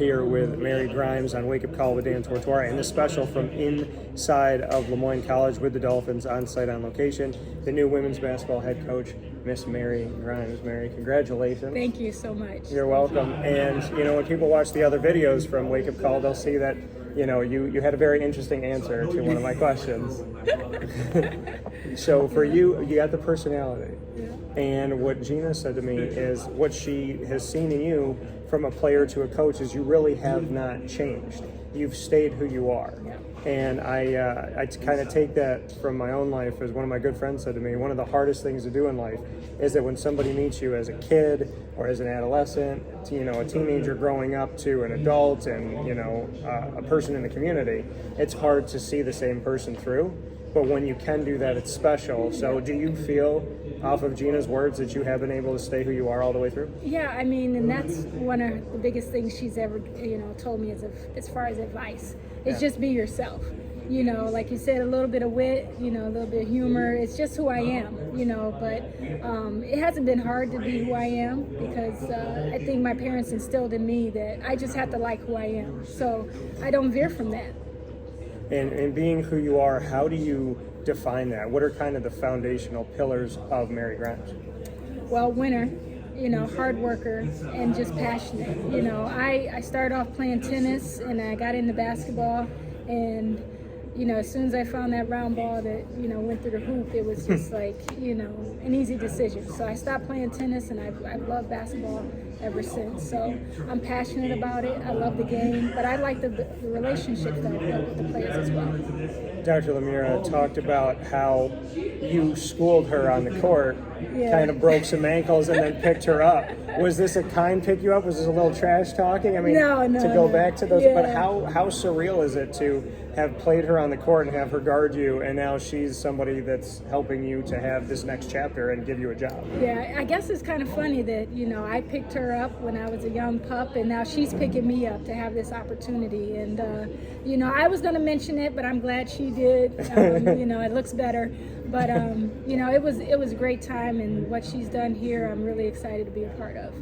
Here with Mary Grimes on Wake Up Call with Dan Tortora, and this special from inside of LeMoyne College with the Dolphins on site on location. The new women's basketball head coach, Miss Mary Grimes. Mary, congratulations. Thank you so much. You're welcome. And when people watch the other videos from Wake Up Call, they'll see that you had a very interesting answer to one of my questions. So for you got the personality. Yeah. And what Gina said to me is what she has seen in you from a player to a coach is you really have not changed. You've stayed who you are. Yeah. And I kind of take that from my own life. As one of my good friends said to me, one of the hardest things to do in life is that when somebody meets you as a kid or as an adolescent, a teenager growing up to an adult and, a person in the community, it's hard to see the same person through. But when you can do that, it's special. So do you feel, off of Gina's words, that you have been able to stay who you are all the way through? Yeah, and that's one of the biggest things she's ever, told me as far as advice. It's just be yourself. Like you said, a little bit of wit, a little bit of humor. It's just who I am, but it hasn't been hard to be who I am because I think my parents instilled in me that I just have to like who I am. So I don't veer from that. And being who you are, how do you define that? What are kind of the foundational pillars of Mary Grimes? Well, winner, hard worker, and just passionate. I started off playing tennis and I got into basketball, and as soon as I found that round ball that went through the hoop, it was just like an easy decision. So I stopped playing tennis, and I've loved basketball ever since. So I'm passionate about it. I love the game, but I like the relationships that I built with the players as well. Dr. Lemira talked about how you schooled her on the court, kind of broke some ankles, and then picked her up. Was this a kind pick you up? Was this a little trash talking? No, to go back to those, yeah. But how surreal is it to have played her on the court and have her guard you, and now she's somebody that's helping you to have this next chapter and give you a job? Yeah, I guess it's kind of funny that, I picked her up when I was a young pup, and now she's picking me up to have this opportunity. And, I was going to mention it, but I'm glad she did. It looks better. But, it was a great time, and what she's done here, I'm really excited to be a part of.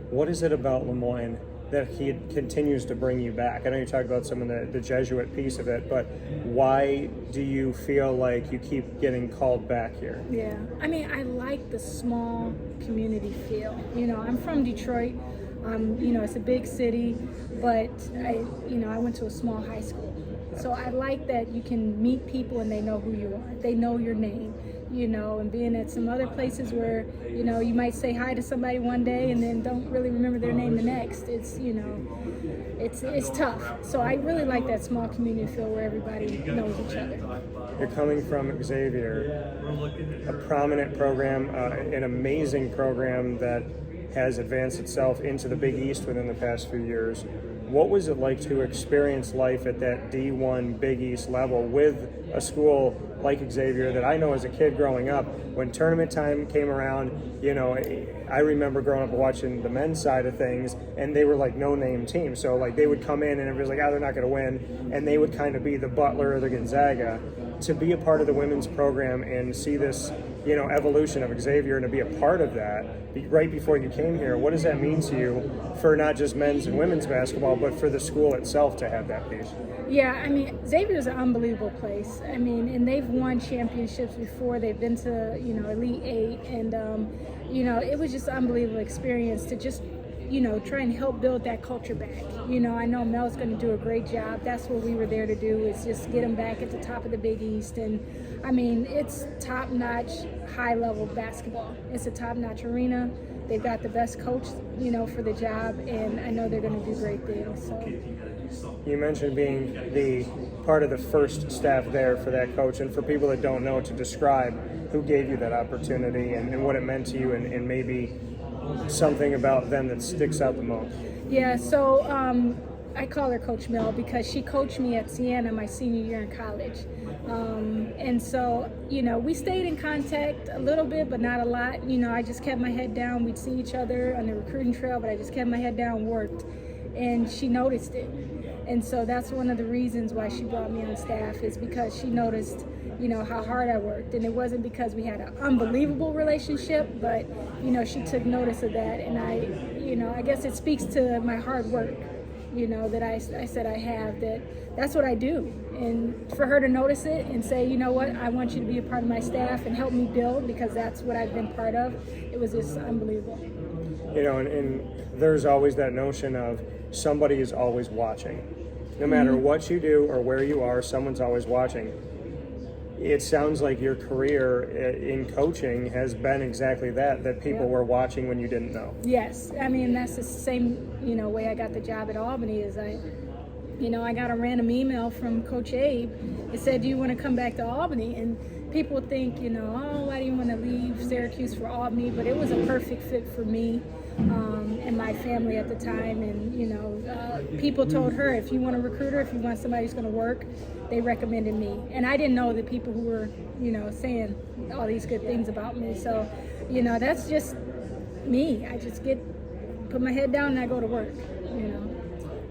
What is it about LeMoyne that he continues to bring you back? I know you talked about some of the Jesuit piece of it, but why do you feel like you keep getting called back here? Yeah, I like the small community feel. I'm from Detroit. It's a big city, but I went to a small high school. So I like that you can meet people and they know who you are. They know your name, and being at some other places where, you might say hi to somebody one day and then don't really remember their name the next. It's, it's tough. So I really like that small community feel where everybody knows each other. You're coming from Xavier, a prominent program, an amazing program that has advanced itself into the Big East within the past few years. What was it like to experience life at that D1 Big East level with a school like Xavier that I know as a kid growing up, when tournament time came around, I remember growing up watching the men's side of things, and they were like no-name teams. So like they would come in and it was like, they're not going to win, and they would kind of be the Butler or the Gonzaga. To be a part of the women's program and see this, evolution of Xavier and to be a part of that right before you came here, what does that mean to you for not just men's and women's basketball, but for the school itself to have that piece? Yeah, Xavier's an unbelievable place. And they've won championships before. They've been to, Elite Eight, and, it was just an unbelievable experience to just, try and help build that culture back. I know Mel's going to do a great job. That's what we were there to do, is just get them back at the top of the Big East. And, it's top-notch, high-level basketball. It's a top-notch arena. They've got the best coach, for the job, and I know they're going to do great things. So. You mentioned being the part of the first staff there for that coach, and for people that don't know, to describe who gave you that opportunity and what it meant to you, and maybe something about them that sticks out the most. Yeah, so I call her Coach Mel because she coached me at Siena my senior year in college. And so, we stayed in contact a little bit, but not a lot. I just kept my head down. We'd see each other on the recruiting trail, but I just kept my head down, worked. And she noticed it. And so that's one of the reasons why she brought me on staff, is because she noticed, how hard I worked. And it wasn't because we had an unbelievable relationship, but, she took notice of that. And I guess it speaks to my hard work, that I said I have, that's what I do. And for her to notice it and say, you know what, I want you to be a part of my staff and help me build, because that's what I've been part of, it was just unbelievable. And there's always that notion of somebody is always watching. No matter what you do or where you are, someone's always watching. It sounds like your career in coaching has been exactly that people were watching when you didn't know. Yes. I mean, that's the same, way I got the job at Albany. Is I got a random email from Coach Abe. It said, do you want to come back to Albany? And people think, why do you want to leave Syracuse for Albany? But it was a perfect fit for me and my family at the time. And, people told her, if you want a recruiter, if you want somebody who's going to work, they recommended me. And I didn't know the people who were, saying all these good things about me. So, that's just me. I just put my head down and I go to work,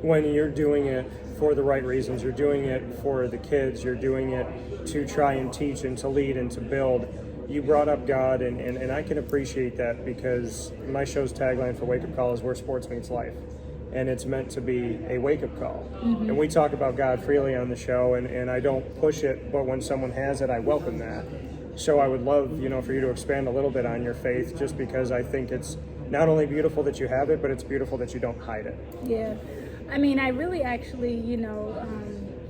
When you're doing it for the right reasons, you're doing it for the kids, you're doing it to try and teach and to lead and to build. You brought up God, and I can appreciate that, because my show's tagline for Wake Up Call is where sports meets life. And it's meant to be a wake-up call. Mm-hmm. And we talk about God freely on the show, and I don't push it, but when someone has it, I welcome that. So I would love, for you to expand a little bit on your faith, just because I think it's not only beautiful that you have it, but it's beautiful that you don't hide it. Yeah. I mean, I really actually,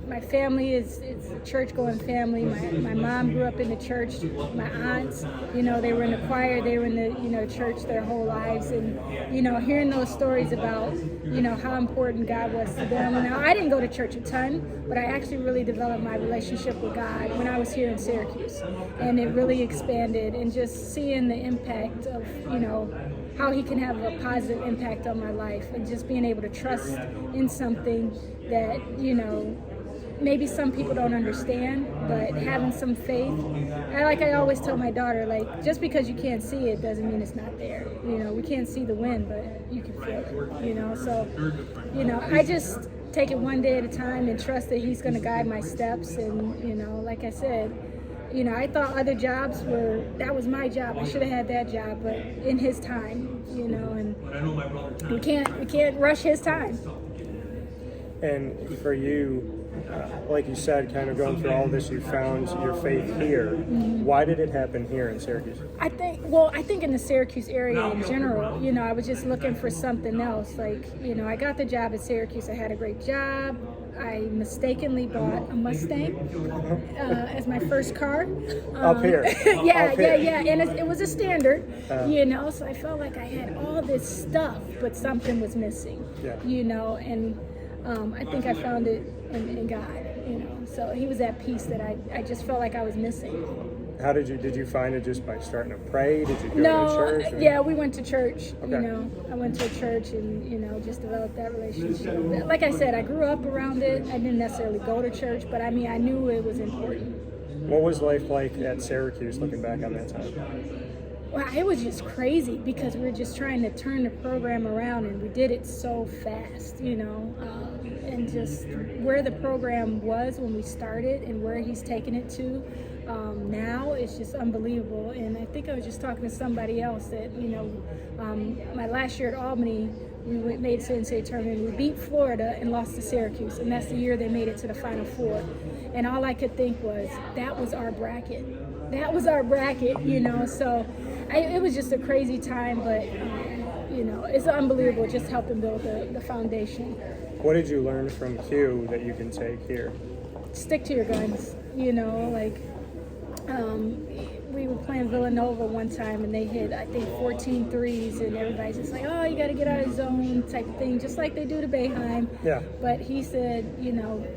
my family is a church-going family. My mom grew up in the church. My aunts, they were in the choir. They were in the, church their whole lives. And, hearing those stories about, how important God was to them. Now, I didn't go to church a ton, but I actually really developed my relationship with God when I was here in Syracuse. And it really expanded. And just seeing the impact of, how he can have a positive impact on my life, and just being able to trust in something that, maybe some people don't understand, but having some faith. I always tell my daughter, just because you can't see it doesn't mean it's not there. We can't see the wind, but you can feel it, So, I just take it one day at a time and trust that he's going to guide my steps. And, like I said, I thought other jobs that was my job. I should have had that job, but in his time, and we can't rush his time. And for you, like you said, kind of going through all this, you found your faith here. Mm-hmm. Why did it happen here in Syracuse? I think in the Syracuse area in general, I was just looking for something else. I got the job at Syracuse. I had a great job. I mistakenly bought a Mustang as my first car. Up here. Yeah. And it was a standard, so I felt like I had all this stuff, but something was missing, and I think I found it in God, so he was that piece that I just felt like I was missing. How did you find it? Just by starting to pray? Did you go to church? Yeah, we went to church. Okay. I went to a church and just developed that relationship. Like I said, I grew up around it. I didn't necessarily go to church, but I knew it was important. What was life like at Syracuse, looking back on that time? Well, it was just crazy, because we were just trying to turn the program around, and we did it so fast, and just where the program was when we started and where he's taken it to now is just unbelievable. And I think I was just talking to somebody else that, my last year at Albany, we made it to the NCAA tournament. We beat Florida and lost to Syracuse, and that's the year they made it to the Final Four. And all I could think was, that was our bracket. That was our bracket, so it was just a crazy time, but, it's unbelievable just helping build the foundation. What did you learn from Q that you can take here? Stick to your guns, we were playing Villanova one time, and they hit, I think, 14 threes, and everybody's just like, oh, you got to get out of zone type of thing, just like they do to Boeheim. Yeah. But he said,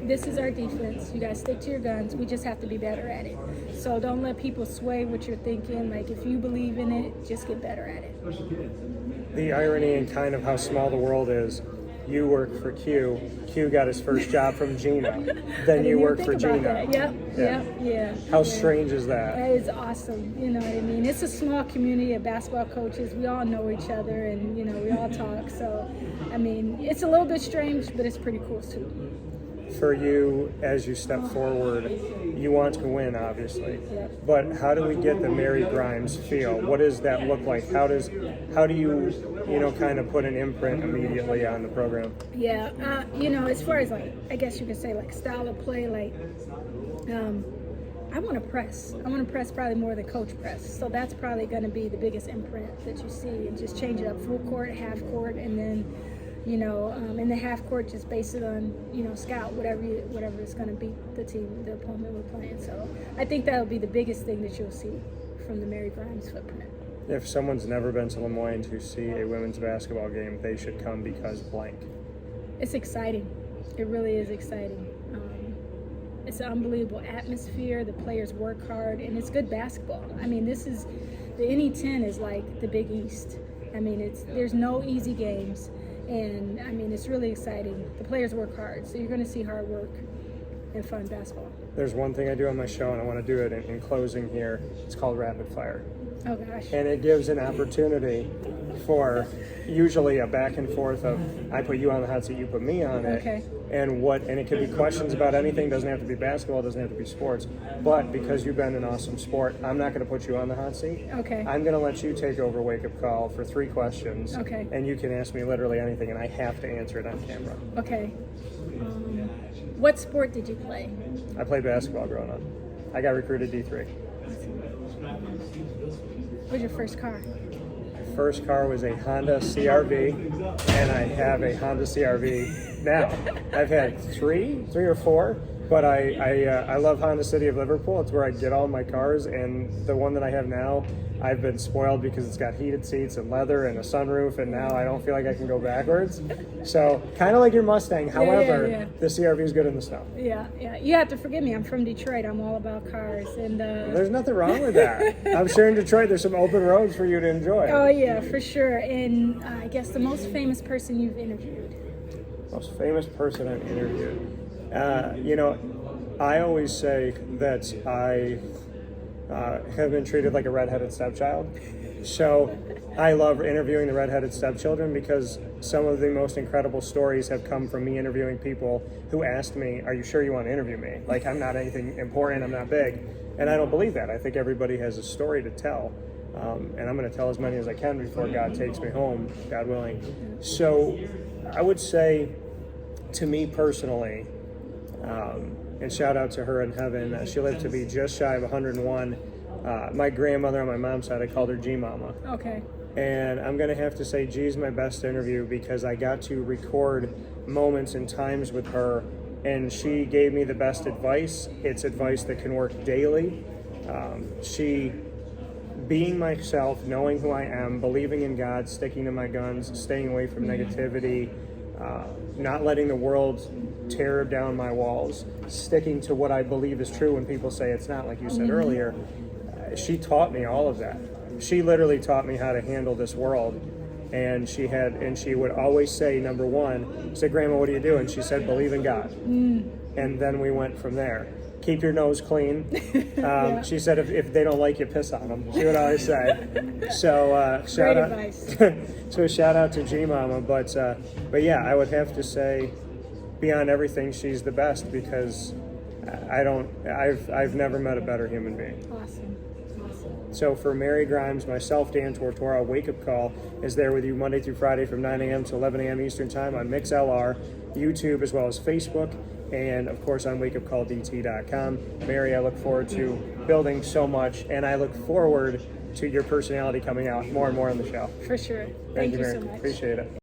this is our defense. You got to stick to your guns. We just have to be better at it. So don't let people sway what you're thinking. If you believe in it, just get better at it. The irony and kind of how small the world is. You work for Q. Q got his first job from Gina. Then you work for Gina. Yep. How strange is that? That is awesome. You know what I mean? It's a small community of basketball coaches. We all know each other, and we all talk. So, it's a little bit strange, but it's pretty cool too. for you as you step forward? You want to win, obviously, Yep. but how do we get the Mary Grimes feel? What does that look like? How do you kind of put an imprint immediately on the program? Yeah, as far as like, I guess you could say like style of play, like, I want to press. I want to press probably more than coach press. So that's probably going to be the biggest imprint that you see, and just change it up full court, half court, and then, in the half court, just base it on, scout whatever is going to beat the team, the opponent we're playing. So I think that'll be the biggest thing that you'll see from the Mary Grimes footprint. If someone's never been to LeMoyne to see a women's basketball game, they should come because blank. It's exciting. It really is exciting. It's an unbelievable atmosphere. The players work hard, and it's good basketball. I mean, the NE10 is like the Big East. I mean, there's no easy games, and I mean, it's really exciting. The players work hard, so you're going to see hard work and fun basketball. There's one thing I do on my show, and I want to do it in closing here. It's called Rapid Fire. Oh gosh. And it gives an opportunity for usually a back and forth of I put you on the hot seat, you put me on it. Okay. And it could be questions about anything. Doesn't have to be basketball, doesn't have to be sports. But because you've been an awesome sport, I'm not going to put you on the hot seat. Okay. I'm going to let you take over Wake Up Call for 3 questions. Okay. And you can ask me literally anything, and I have to answer it on camera. Okay. What sport did you play? I played basketball growing up. I got recruited D3. What was your first car? First car was a Honda CRV, and I have a Honda CRV now. I've had three or four, but I love Honda City of Liverpool. It's where I get all my cars, and the one that I have now, I've been spoiled because it's got heated seats and leather and a sunroof, and now I don't feel like I can go backwards. So kind of like your Mustang. However, yeah. the CRV is good in the snow. Yeah. You have to forgive me. I'm from Detroit. I'm all about cars, and There's nothing wrong with that. I'm sure in Detroit there's some open roads for you to enjoy. oh yeah, for sure. And I guess the most famous person you've interviewed. Most famous person I've interviewed. I always say that I have been treated like a redheaded stepchild. So I love interviewing the redheaded stepchildren because some of the most incredible stories have come from me interviewing people who asked me, are you sure you want to interview me? Like, I'm not anything important, I'm not big. And I don't believe that. I think everybody has a story to tell. And I'm going to tell as many as I can before God takes me home, God willing. So I would say, to me personally, and shout out to her in heaven, she lived to be just shy of 101. My grandmother on my mom's side, I called her G-Mama. Okay. And I'm going to have to say G's my best interview because I got to record moments and times with her, and she gave me the best advice. It's advice that can work daily. She, being myself, knowing who I am, believing in God, sticking to my guns, staying away from negativity, not letting the world tear down my walls, sticking to what I believe is true when people say it's not, like you said earlier. She taught me all of that. She literally taught me how to handle this world. And she would always say, number one, I said, Grandma, what do you do? And she said, believe in God. And then we went from there. Keep your nose clean. Yeah. She said, if they don't like you, piss on them. She would always say. So shout out. Advice. So shout out to G-Mama. But yeah, I would have to say, beyond everything, she's the best because I've never met a better human being. Awesome. So for Mary Grimes, myself, Dan Tortora, Wake Up Call is there with you Monday through Friday from 9 a.m. to 11 a.m. Eastern Time on MixLR, YouTube, as well as Facebook, and of course on wakeupcalldt.com. Mary, I look forward to building so much, and I look forward to your personality coming out more and more on the show. For sure. Thank you, Mary. so much. Appreciate it.